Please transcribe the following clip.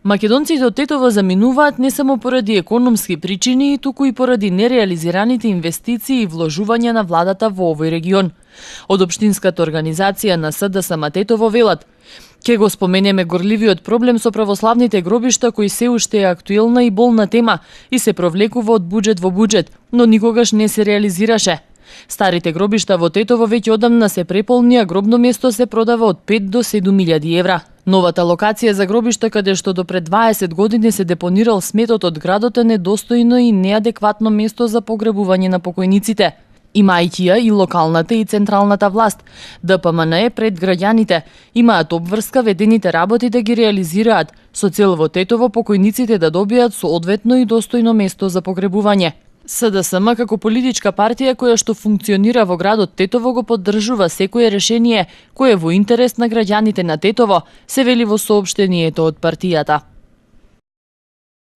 Македонците од Тетово заминуваат не само поради економски причини, туку и поради нереализираните инвестиции и вложувања на владата во овој регион. Од општинската организација на СДСМ Тетово велат: "Ке го споменеме горливиот проблем со православните гробишта кој се уште е актуелна и болна тема и се провлекува од буџет во буџет, но никогаш не се реализираше. Старите гробишта во Тетово веќе одамна се преполни, а гробно место се продава од 5 до 7.000 евра. Новата локација за гробишта, каде што до пред 20 години се депонирал сметот од градот, е недостојно и неадекватно место за погребување на покојниците. Имајќи ја и локалната и централната власт, ДПМН е пред граѓаните, имаат обврска ведените работи да ги реализираат, со цел во Тетово покојниците да добијат соодветно и достојно место за погребување. СДСМ како политичка партија која што функционира во градот Тетово го поддржува секое решение кое е во интерес на граѓаните на Тетово, се вели во соопштението од партијата.